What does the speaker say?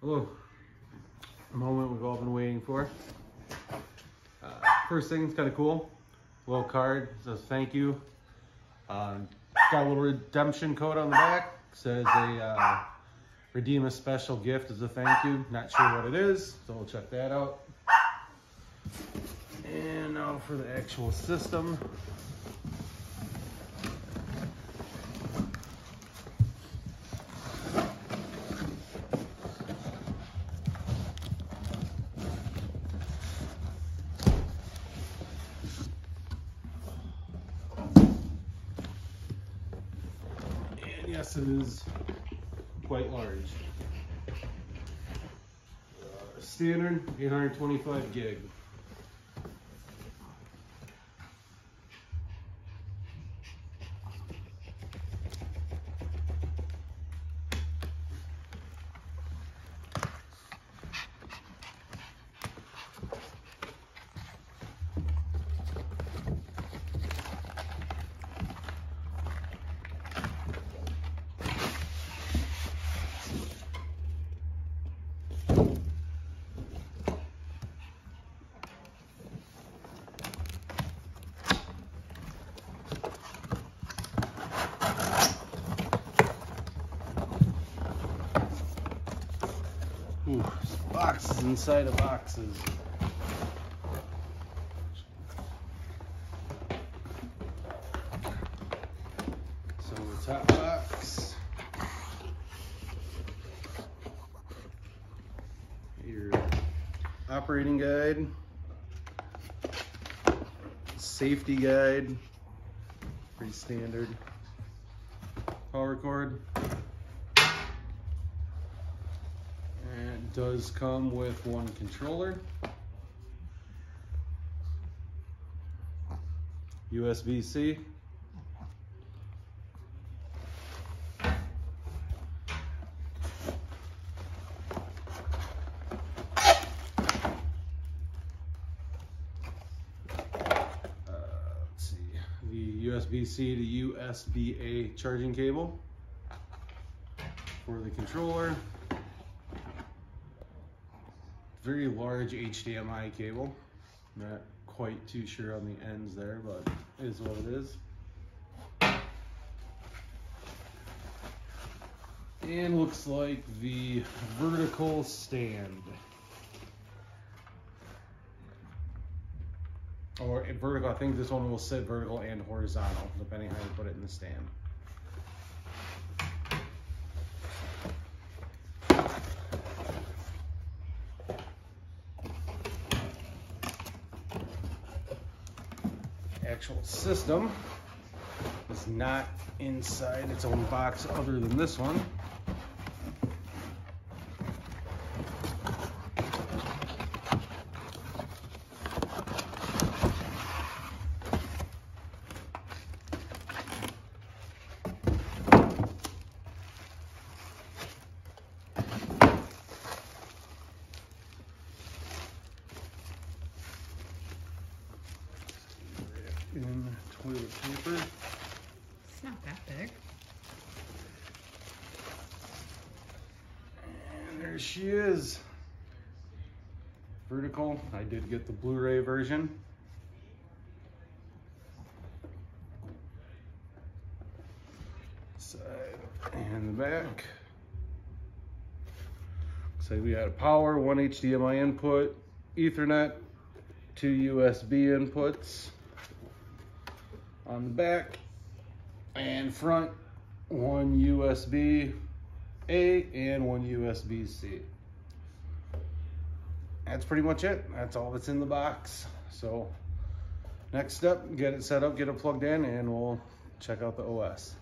Hello. A moment we've all been waiting for. First thing, it's kind of cool. Little card says thank you. Got a little redemption code on the back. Says they redeem a special gift as a thank you. Not sure what it is, so we'll check that out. And now for the actual system. Yes, it is quite large. Standard 825 gig. Ooh, boxes inside of boxes. So the top box, your operating guide, safety guide, pretty standard, power cord. Does come with one controller, USB-C, let's see, the USB-C to USB-A charging cable for the controller. Very large HDMI cable. Not quite too sure on the ends there, but it is what it is. And looks like the vertical stand. Or vertical, I think this one will sit vertical and horizontal, depending how you put it in the stand. Actual system is not inside its own box other than this one. In toilet paper. It's not that big. And there she is. Vertical. I did get the Blu-ray version. Side and the back. Looks like we got a power, one HDMI input, Ethernet, 2 USB inputs. On the back and front, one USB-A and one USB-C. That's pretty much it. That's all that's in the box. So next step, get it set up, get it plugged in, and we'll check out the OS.